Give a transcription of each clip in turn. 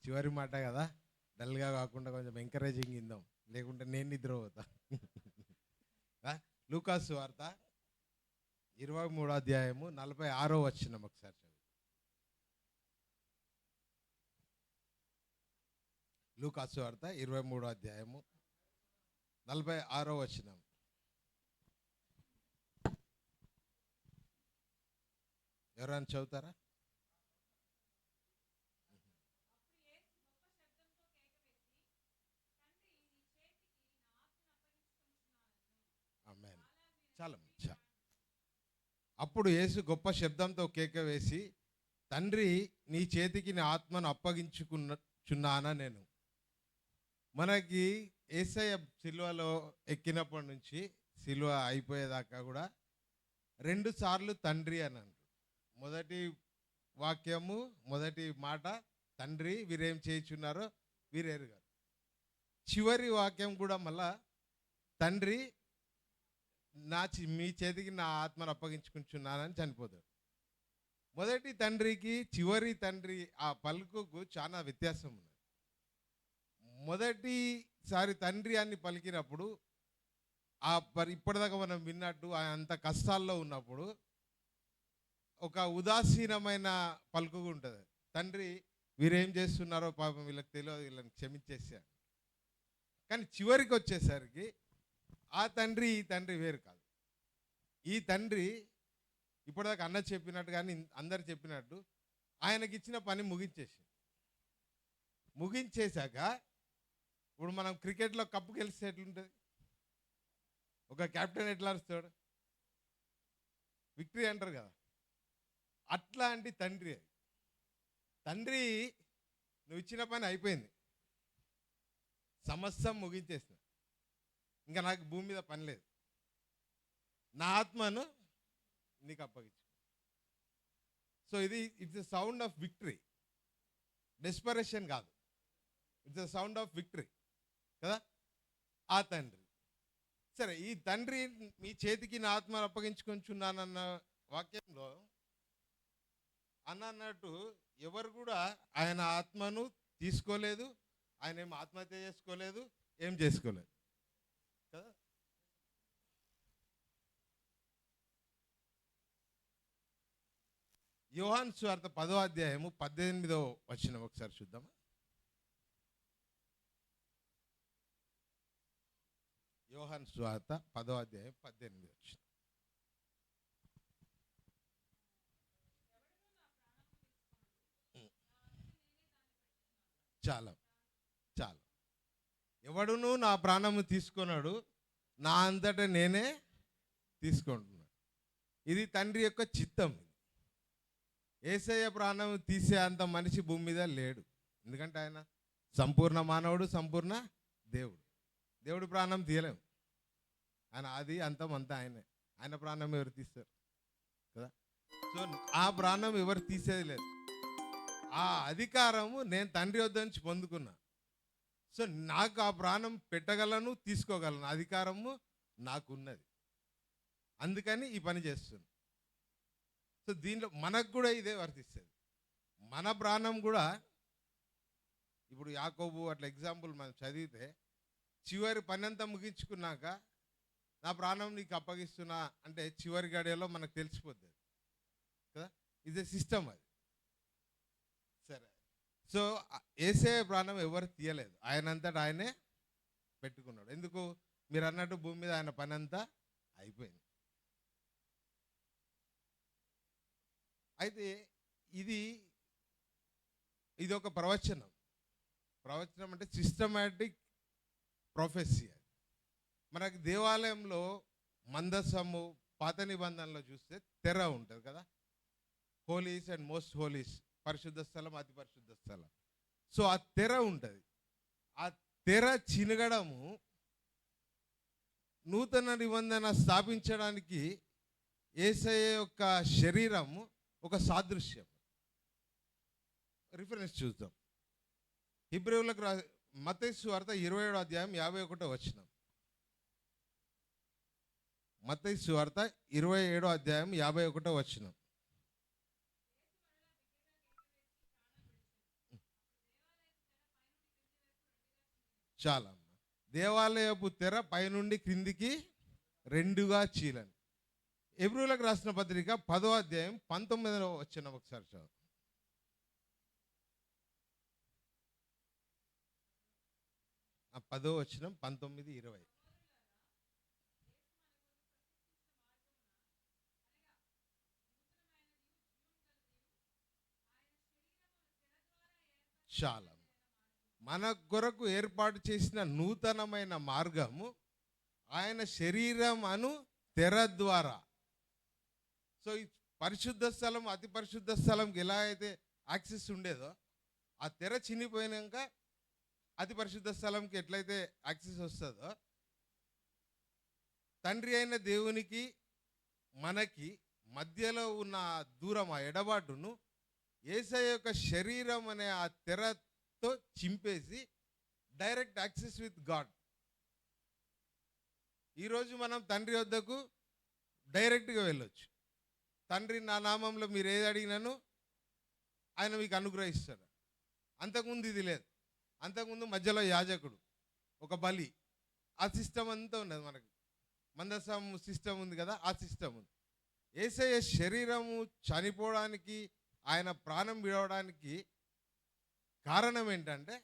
చివరి మాట కదా, డల్గా కాకుండా కొంచెం ఎంకరేజింగ్ ఇందాం, లేకుంటే నేను నిద్రపోతా. లూకాసు వార్త 23వ అధ్యాయము 46వ వచనం ఒకసారి చదువు. లూకాసు వార్త 23వ అధ్యాయము 46వ వచనం. ఎవరైనా చదువుతారా? ఆమేన్. చాలా అప్పుడు యేసు గొప్ప శబ్దంతో కేక వేసి, తండ్రి, నీ చేతికి నా ఆత్మను అప్పగించుకున్నానా నేను. మనకి యేసయ్య సిలువలో ఎక్కినప్పటి నుంచి సిలువ అయిపోయేదాకా కూడా 2 సార్లు తండ్రి అని అంటారు. మొదటి వాక్యము, మొదటి మాట, తండ్రి వీరేం చేయుచున్నారో వీరెరుగరు. చివరి వాక్యం కూడా మళ్ళా, తండ్రి, మీ చేతికి నా ఆత్మను అప్పగించుకుంటున్నానని చనిపోతాడు. మొదటి తండ్రికి చివరి తండ్రి ఆ పలుకుకు చాలా వ్యత్యాసం ఉంది. మొదటిసారి తండ్రి అని పలికినప్పుడు ఇప్పటిదాకా మనం విన్నట్టు అంత కష్టాల్లో ఉన్నప్పుడు ఒక ఉదాసీనమైన పలుకు ఉంటుంది. తండ్రి, వీరేం చేస్తున్నారో పాపం వీళ్ళకి తెలియదు, వీళ్ళని క్షమించేసాడు. కానీ చివరికి వచ్చేసరికి ఆ తండ్రి ఈ తండ్రి వేరు కాదు. ఈ తండ్రి ఇప్పటిదాకా అన్న చెప్పినట్టు, కానీ అందరు చెప్పినట్టు ఆయనకి ఇచ్చిన పని ముగించేశాక ఇప్పుడు మనం క్రికెట్లో కప్పు గెలిస్తే ఎట్లుంటుంది? ఒక కెప్టెన్ ఎట్లా అరుస్తాడు? విక్టరీ అంటారు కదా. అట్లాంటి తండ్రి. తండ్రి, నువ్వు ఇచ్చిన పని అయిపోయింది, సమస్తం ముగించేసిన, ఇంకా నాకు భూమి మీద పని లేదు, నా ఆత్మను నీకు అప్పగించు. So it's a sound of victory, desperation కాదు, it's a sound of victory కదా. ఆ తండ్రి సరే, ఈ తండ్రి మీ చేతికి నా ఆత్మను అప్పగించుకొంచున్నానన్న వాక్యంలో అన్నట్టు ఎవరు కూడా ఆయన ఆత్మను తీసుకోలేదు, ఆయన ఏం ఆత్మహత్య చేసుకోలేదు, ఏం చేసుకోలేదు కదా. యోహాను సువార్త 10వ అధ్యాయము 18వ వచనం ఒకసారి చూద్దామా. యోహాను సువార్త 10వ అధ్యాయం 18వ వచనం. చాలా చాలా ఎవడును నా ప్రాణము తీసుకున్నాడు, నా అంతటా నేనే తీసుకుంటున్నాను. ఇది తండ్రి యొక్క చిత్తం. యేసయ్య ప్రాణం తీసే అంత మనిషి భూమి మీద లేడు. ఎందుకంటే ఆయన సంపూర్ణ మానవుడు, సంపూర్ణ దేవుడు. దేవుడు ప్రాణం తీయలేము, ఆయన ఆది అంతం అంతా ఆయనే. ఆయన ప్రాణం ఎవరు తీస్తారు కదా. సో ఆ ప్రాణం ఎవరు తీసేది లేదు. ఆ అధికారము నేను తండ్రి వద్ద నుంచి పొందుకున్నా. సో నాకు ఆ ప్రాణం పెట్టగలను, తీసుకోగలను, అధికారము నాకున్నది. అందుకని ఈ పని చేస్తున్నా. సో దీనిలో మనకు కూడా ఇదే వర్తిస్తుంది. మన ప్రాణం కూడా ఇప్పుడు యాకోబు అట్లా ఎగ్జాంపుల్ మనం చదివితే, చివరి పని అంతా ముగించుకున్నాక నా ప్రాణం నీకు అప్పగిస్తున్నా అంటే చివరి గడియలో మనకు తెలిసిపోద్ది కదా. ఇది సిస్టమ్ అది. సరే, సో యేసయ్య ప్రాణం ఎవరు తీయలేదు, ఆయనంతటా ఆయనే పెట్టుకున్నాడు. ఎందుకు? మీరు అన్నట్టు భూమి మీద ఆయన పని అంతా అయిపోయింది. అయితే ఇది ఒక ప్రవచనం. ప్రవచనం అంటే సిస్టమాటిక్ ప్రొఫెసీ. మనకి దేవాలయంలో మందసము పాత నిబంధనలో చూస్తే తెర ఉంటుంది కదా. హోలీస్ అండ్ మోస్ట్ హోలీస్, పరిశుద్ధ స్థలం, అతి పరిశుద్ధ స్థలం. సో ఆ తెర ఉంటుంది. ఆ తెర చినగడము నూతన నిబంధన స్థాపించడానికి యేసయ్య యొక్క శరీరము ఒక సాదృశ్యం. రిఫరెన్స్ చూద్దాం. హెబ్రీయులకు మత్తయి సువార్త 27వ అధ్యాయం 51వ వచనం. మత్తయి సువార్త 27వ అధ్యాయం 51వ వచనం. చాలా. దేవాలయపు తెర పైనుండి క్రిందికి రెండుగా చీలని. హెబ్రీయులకు రాసిన పత్రిక 10వ అధ్యాయం 19వ వచనం ఒకసారి చదువు. ఆ 10వ వచనం 19, 20. చాలా. మన కొరకు ఏర్పాటు చేసిన నూతనమైన మార్గము ఆయన శరీరం అను తెర ద్వారా. సో ఈ పరిశుద్ధ స్థలం, అతి పరిశుద్ధ స్థలంకి ఎలా అయితే యాక్సెస్ ఉండేదో, ఆ తెర చినిపోయినాక అతి పరిశుద్ధ స్థలంకి ఎట్లయితే యాక్సెస్ వస్తుందో, తండ్రి అయిన దేవునికి మనకి మధ్యలో ఉన్న దూరం, ఆ ఎడబాటును యేసయ్య యొక్క శరీరం అనే ఆ తెరతో చింపేసి డైరెక్ట్ యాక్సెస్ విత్ గాడ్. ఈరోజు మనం తండ్రి వద్దకు డైరెక్ట్గా వెళ్ళొచ్చు. తండ్రి నా నామంలో మీరు ఏది అడిగినాను ఆయన మీకు అనుగ్రహిస్తారు. అంతకుముందు ఇది లేదు. అంతకుముందు మధ్యలో యాజకుడు, ఒక బలి, ఆ సిస్టమ్ అంతా ఉన్నది. మనకి మందసం సిస్టమ్ ఉంది కదా, ఆ సిస్టమ్ ఉంది. యేసయ్య శరీరము చనిపోవడానికి, ఆయన ప్రాణం విడవడానికి కారణం ఏంటంటే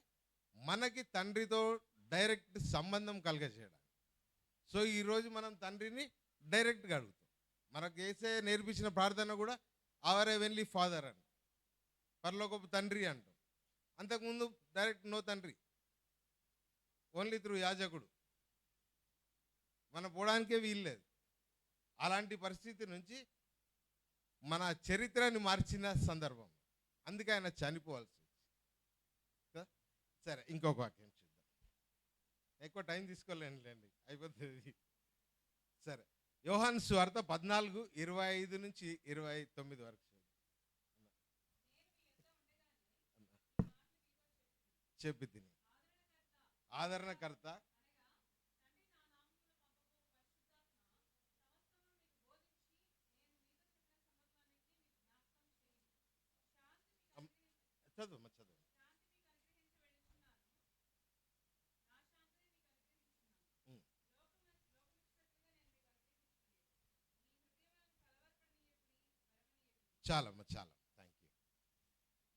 మనకి తండ్రితో డైరెక్ట్ సంబంధం కలగజేయడానికి. సో ఈరోజు మనం తండ్రిని డైరెక్ట్గా అడుగుతాం. మనకు యేసయ్య నేర్పించిన ప్రార్థన కూడా అవర్ హెవెన్లీ ఫాదర్ అని, పరలోకపు తండ్రి అంటాం. అంతకుముందు డైరెక్ట్ నో తండ్రి, ఓన్లీ త్రూ యాజకుడు. మనం పోవడానికే వీల్లేదు. అలాంటి పరిస్థితి నుంచి మన చరిత్రని మార్చిన సందర్భం, అందుకే ఆయన చనిపోవాల్సి వచ్చింది. సరే, ఇంకొక వాక్యం చూద్దాం. ఎక్కువ టైం తీసుకోలేండి, అయిపోతుంది. సరే, యోహాను సువార్త 14:25 నుంచి 29 వరకు చెప్పి తిని. ఆదరణకర్త చదువు. చాలా థ్యాంక్ యూ.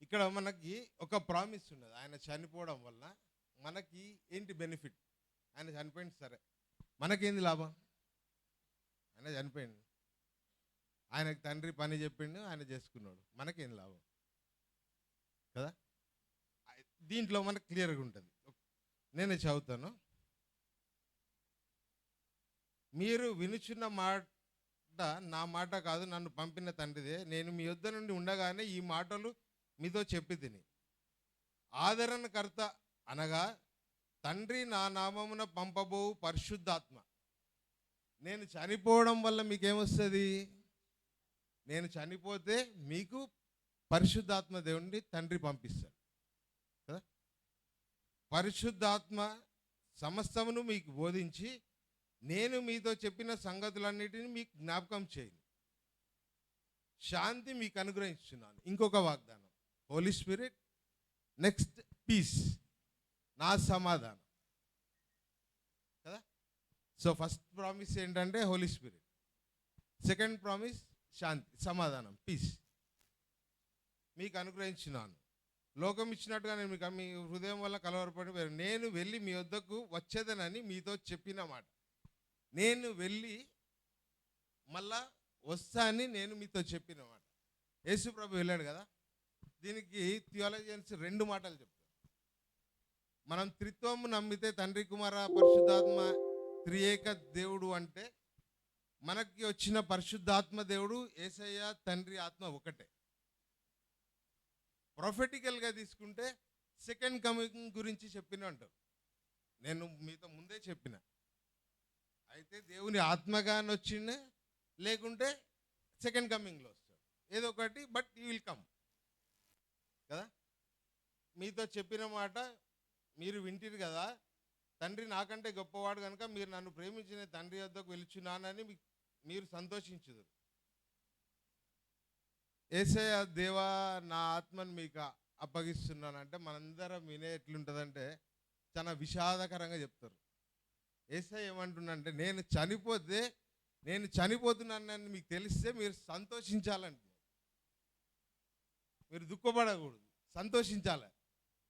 ఇక్కడ మనకి ఒక ప్రామిస్ ఉన్నది. ఆయన చనిపోవడం వల్ల మనకి ఏంటి బెనిఫిట్? ఆయన చనిపోయింది, సరే, మనకేంది లాభం? ఆయన చనిపోయింది, ఆయనకు తండ్రి పని చెప్పిండు, ఆయన చేసుకున్నాడు, మనకేం లాభం కదా? దీంట్లో మనకు క్లియర్గా ఉంటుంది. నేనే చదువుతాను. మీరు వినుచున్న మాట నా మాట కాదు, నన్ను పంపిన తండ్రిదే. నేను మీ యొద్ద నుండి ఉండగానే ఈ మాటలు మీతో చెప్పి తిని. ఆదరణకర్త అనగా తండ్రి నా నామమున పంపబోవు పరిశుద్ధాత్మ. నేను చనిపోవడం వల్ల మీకేమొస్తుంది? నేను చనిపోతే మీకు పరిశుద్ధాత్మ దేవుడిని తండ్రి పంపిస్తాడు కదా. పరిశుద్ధాత్మ సమస్తమును మీకు బోధించి నేను మీతో చెప్పిన సంగతులన్నిటిని మీకు జ్ఞాపకం చేయను. శాంతి మీకు అనుగ్రహిస్తున్నాను. ఇంకొక వాగ్దానం, హోలీ స్పిరిట్. నెక్స్ట్, పీస్, నా సమాధానం కదా. సో ఫస్ట్ ప్రామిస్ ఏంటంటే హోలీ స్పిరిట్. సెకండ్ ప్రామిస్ శాంతి, సమాధానం, పీస్ మీకు అనుగ్రహించినాను. లోకం ఇచ్చినట్టుగా నేను మీకు మీ హృదయం వల్ల కలవరపడి నేను వెళ్ళి మీ వద్దకు వచ్చేదనని మీతో చెప్పిన మాట. నేను వెళ్ళి మళ్ళా వస్తా అని నేను మీతో చెప్పిన మాట. యేసు ప్రభు వెళ్ళాడు కదా. దీనికి థియాలజియన్స్ 2 మాటలు చెప్తారు. మనం త్రిత్వము నమ్మితే తండ్రి, కుమార, పరిశుద్ధాత్మ త్రియేక దేవుడు అంటే మనకి వచ్చిన పరిశుద్ధాత్మ దేవుడు యేసయ్య తండ్రి ఆత్మ ఒకటే. ప్రొఫెటికల్గా తీసుకుంటే సెకండ్ కమింగ్ గురించి చెప్పిన అంటారు. నేను మీతో ముందే చెప్పిన. అయితే దేవుని ఆత్మగాని వచ్చిండే, లేకుంటే సెకండ్ కమింగ్లో వస్తాడు, ఏదో ఒకటి, బట్ యూ విల్ కమ్ కదా. మీతో చెప్పిన మాట మీరు వింటిరు కదా. తండ్రి నాకంటే గొప్పవాడు కనుక మీరు నన్ను ప్రేమించిన తండ్రి వద్దకు వెళుచున్నానని మీరు సంతోషించుదురు. యేసయ్య దేవా నా ఆత్మను మీకు అప్పగిస్తున్నానంటే మనందరం వినే ఎట్లుంటుందంటే చాలా విషాదకరంగా చెప్తారు. యేసయ్య ఏమంటున్నాడంటే నేను చనిపోతున్నానని మీకు తెలిస్తే మీరు సంతోషించాలంటున్నాడు. మీరు దుఃఖపడకూడదు, సంతోషించాలి.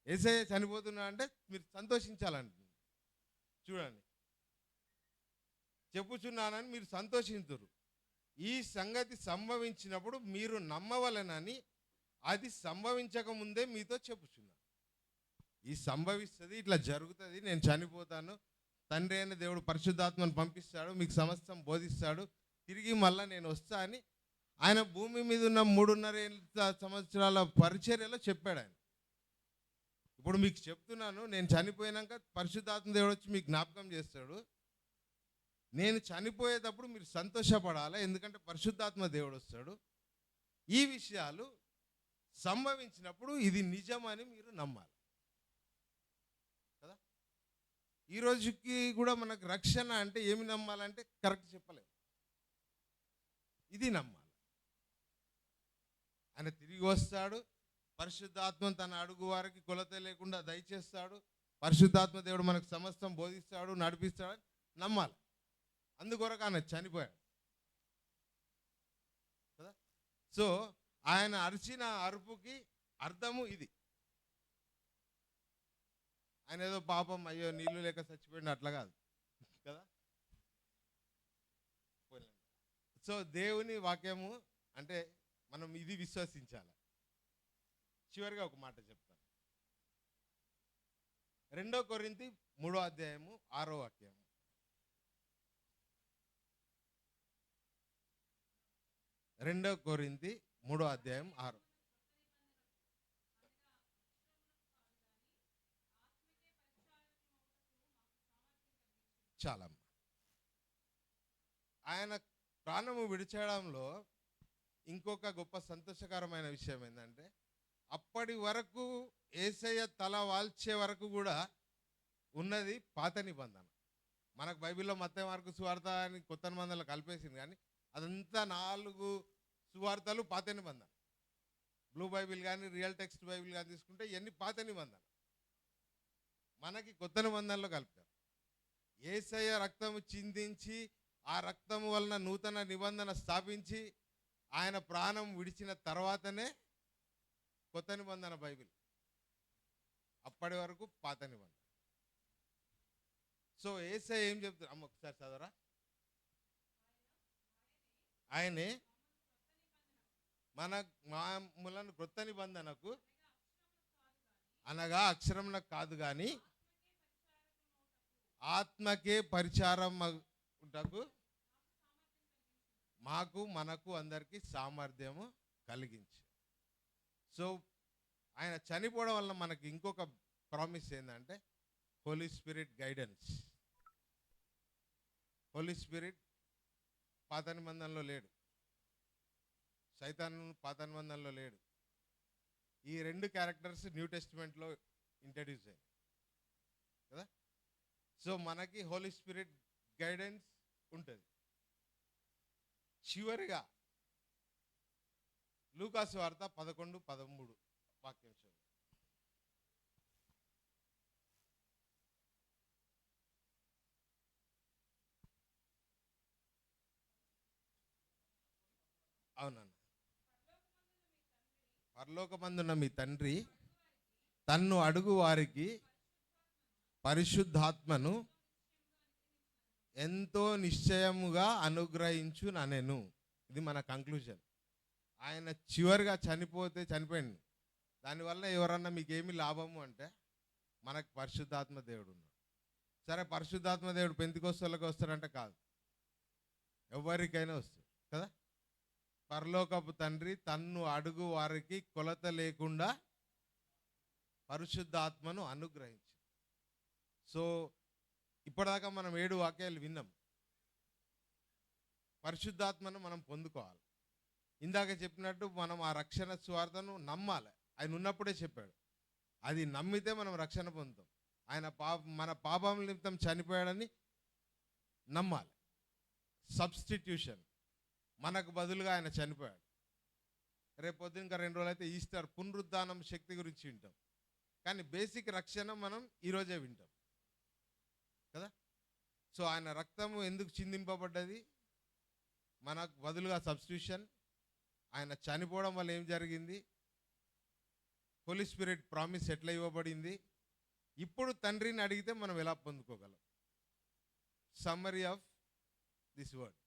యేసయ్య చనిపోతున్నా అంటే మీరు సంతోషించాలంటున్నాడు. చూడండి, చెప్పుచున్నానని మీరు సంతోషింతురు. ఈ సంగతి సంభవించినప్పుడు మీరు నమ్మవలెనని అది సంభవించక ముందే మీతో చెప్పుచున్నాను. ఈ సంభవిస్తుంది, ఇట్లా జరుగుతుంది, నేను చనిపోతాను, తండ్రి అయిన దేవుడు పరిశుద్ధాత్మను పంపిస్తాడు, మీకు సమస్తం బోధిస్తాడు, తిరిగి మళ్ళీ నేను వస్తా అని ఆయన భూమి మీద ఉన్న 3.5 సంవత్సరాల పరిచర్యలో చెప్పాడు ఆయన. ఇప్పుడు మీకు చెప్తున్నాను, నేను చనిపోయినాక పరిశుద్ధాత్మ దేవుడు వచ్చి మీకు జ్ఞాపకం చేస్తాడు. నేను చనిపోయేటప్పుడు మీరు సంతోషపడాలి, ఎందుకంటే పరిశుద్ధాత్మ దేవుడు వస్తాడు. ఈ విషయాలు సంభవించినప్పుడు ఇది నిజమని మీరు నమ్మాలి కదా. ఈ రోజుకి కూడా మనకు రక్షణ అంటే ఏమి నమ్మాలంటే కరెక్ట్ చెప్పలేము. ఇది నమ్మాలి. ఆయన తిరిగి వస్తాడు, పరిశుద్ధాత్మ తన అడుగు వారికి కొలత లేకుండా దయచేస్తాడు, పరిశుద్ధాత్మ దేవుడు మనకు సమస్తం బోధిస్తాడు, నడిపిస్తాడు, నమ్మాలి. అందుకొరకు ఆయన చనిపోయాడు కదా. సో ఆయన అరిచిన అరుపుకి అర్థము ఇది. ఆయన ఏదో పాపం అయ్యో నీళ్లు లేక చచ్చిపోయింది అట్లా కాదు కదా. సో దేవుని వాక్యము అంటే మనం ఇది విశ్వసించాలి. చివరిగా ఒక మాట చెప్తాను. 2 కొరింథీ 3వ అధ్యాయము 6వ వాక్యం. రెండో కొరింథీ 3వ అధ్యాయం 6. చాలా ఆయన ప్రాణము విడిచేయడంలో ఇంకొక గొప్ప సంతోషకరమైన విషయం ఏంటంటే, అప్పటి వరకు యేసయ్య తల వాల్చే వరకు కూడా ఉన్నది పాత నిబంధన. మనకు బైబిల్లో మత్తయి మార్కు సువార్త అని కొత్త నిబంధనలు కలిపేసింది, కానీ అదంతా 4 సువార్తలు పాత నిబంధన. బ్లూ బైబిల్ కానీ రియల్ టెక్స్ట్ బైబిల్ కానీ తీసుకుంటే ఇవన్నీ పాత నిబంధన. మనకి కొత్త నిబంధనలో కలిపారు. యేసయ్య రక్తము చిందించి ఆ రక్తము వలన నూతన నిబంధన స్థాపించి ఆయన ప్రాణం విడిచిన తర్వాతనే కొత్త నిబంధన బైబిల్. అప్పటి వరకు పాత నిబంధన. సో యేసయ్య ఏం చెప్తారు అమ్మ ఒకసారి చదవరా. ఆయనే మనలను కొత్త నిబంధనకు అనగా అక్షరమునకు కాదు కానీ ఆత్మకే పరిచారం మనకు అందరికీ సామర్థ్యము కలిగించి. సో ఆయన చనిపోవడం వల్ల మనకి ఇంకొక ప్రామిస్ ఏంటంటే holy spirit guidance. Holy spirit పాత నిబంధనలో లేడు, సైతాను పాత నిబంధనలో లేడు. ఈ 2 క్యారెక్టర్స్ న్యూ టెస్టిమెంట్లో ఇంట్రడ్యూస్ అయ్యాయి కదా. సో మనకి హోలీ స్పిరిట్ గైడెన్స్ ఉంటుంది. చివరిగా లూకాసు వార్త 11:13 వాక్యం చూడండి. అవునన్న. పరలోకమందున్న మీ తండ్రి తన్ను అడుగు వారికి పరిశుద్ధాత్మను ఎంతో నిశ్చయముగా అనుగ్రహించు ననెను. ఇది మన కంక్లూజన్. ఆయన చివరిగా చనిపోయింది. దానివల్ల ఎవరన్నా మీకు ఏమి లాభము అంటే మనకు పరిశుద్ధాత్మ దేవుడు ఉన్నాడు. సరే, పరిశుద్ధాత్మ దేవుడు పెంతెకొస్తేళ్ళకి వస్తాడంటే కాదు, ఎవరికైనా వస్తాడు కదా. పరలోకపు తండ్రి తన్ను అడుగు వారికి కొలత లేకుండా పరిశుద్ధాత్మను అనుగ్రహించు. సో ఇప్పటిదాకా మనం 7 వాక్యాలు విన్నాం. పరిశుద్ధాత్మను మనం పొందుకోవాలి. ఇందాక చెప్పినట్టు మనం ఆ రక్షణ సువార్తను నమ్మాలి. ఆయన ఉన్నప్పుడే చెప్పాడు. అది నమ్మితే మనం రక్షణ పొందుతాం. ఆయన మన పాపం నిమిత్తం చనిపోయాడని నమ్మాలి. సబ్స్టిట్యూషన్, మనకు బదులుగా ఆయన చనిపోయాడు. రేపు పొద్దున ఇంకా 2 రోజులు అయితే ఈస్టర్ పునరుద్ధానం శక్తి గురించి వింటాం. కానీ బేసిక్ రక్షణ మనం ఈరోజే వింటాం. కదా. సో ఆయన రక్తము ఎందుకు చిందింపబడ్డది? మనకు బదులుగా సబ్స్టిట్యూషన్. ఆయన చనిపోవడం వల్ల ఏం జరిగింది? హోలీ స్పిరిట్ ప్రామిస్ ఎట్లా ఇవ్వబడింది? ఇప్పుడు తండ్రిని అడిగితే మనం ఎలా పొందుకోగలం? సమ్మరీ ఆఫ్ దిస్ వర్డ్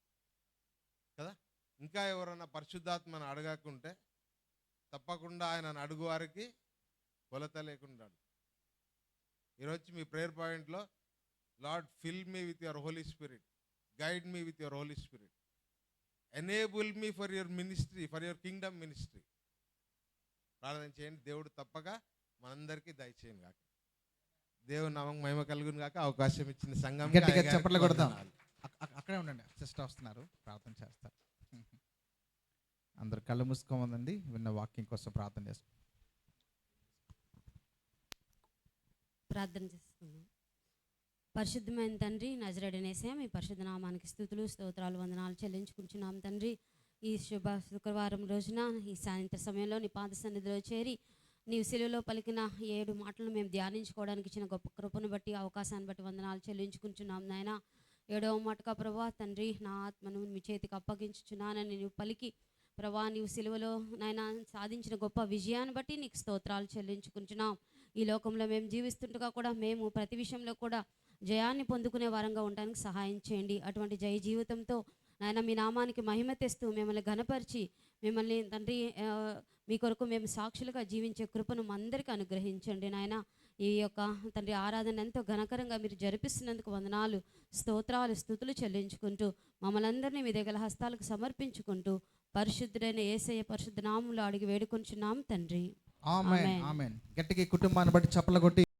కదా. ఇంకా ఎవరైనా పరిశుద్ధాత్మను అడగకుంటే తప్పకుండా ఆయనను అడుగు వారికి కొలత లేకుండా. ఈరోజు మీ ప్రేయర్ పాయింట్లో, lord fill me with your holy spirit, guide me with your holy spirit, enable me for your ministry, for your kingdom ministry. ప్రార్థన చేయండి. దేవుడు తప్పక మనందరికీ దయచేయను గాక. దేవుని నామం మహిమ కలుగును గాక. అవకాశం ఇచ్చిన సంఘం గట్టిగా చప్పట్లు కొడదాం. అక్కడే ఉండండి, సిస్టర్ వస్తున్నారు, ప్రార్థన చేస్తారు. అందరు కళ్ళు మూసుకోమందండి, విన్న వాక్యం కోసం ప్రార్థన చేస్తాం. ప్రార్థన చేస్తున్నాం. పరిశుద్ధమైన తండ్రి, నజరేయుడైన యేసయ్య, మీ పరిశుద్ధ నామానికి స్తుతులు స్తోత్రాలు వందనాలు చెల్లించుకుంటున్నాం తండ్రి. ఈ శుక్రవారం రోజున ఈ సాయంత్రం సమయంలో నీ పాద సన్నిధిలో చేరి నీవు శిలువలో పలికిన 7 మాటలను మేము ధ్యానించుకోవడానికి ఇచ్చిన గొప్ప కృపను బట్టి, అవకాశాన్ని బట్టి వందనాలు చెల్లించుకుంటున్నాం నాయన. 7వ మాటగా ప్రభా తండ్రి, నా ఆత్మను మీ చేతికి అప్పగించుచున్నానని నీవు పలికి ప్రభా, నీవు శిలువలో నాయన సాధించిన గొప్ప విజయాన్ని బట్టి నీకు స్తోత్రాలు చెల్లించుకుంటున్నాం. ఈ లోకంలో మేము జీవిస్తుండగా కూడా మేము ప్రతి విషయంలో కూడా జయాన్ని పొందుకునే వారంగా ఉండడానికి సహాయం చేయండి. అటువంటి జయ జీవితంతో నాయన మీ నామానికి మహిమ తెస్తూ మిమ్మల్ని ఘనపరిచి మిమ్మల్ని తండ్రి మీ కొరకు మేము సాక్షులుగా జీవించే కృపను అందరికీ అనుగ్రహించండి నాయన. ఈ యొక్క తండ్రి ఆరాధన ఎంతో ఘనకరంగా మీరు జరిపిస్తున్నందుకు వందనాలు, స్తోత్రాలు, స్తుతులు చెల్లించుకుంటూ మమ్మల్ని అందరినీ మీ దగ్గర హస్తాలకు సమర్పించుకుంటూ పరిశుద్ధుడైన యేసయ్య పరిశుద్ధ నామములో అడిగి వేడుకొంచున్నాం తండ్రి. ఆమేన్, ఆమేన్. గట్టిగా కుటుంబాన్ని బట్టి చప్పట్లు కొట్టి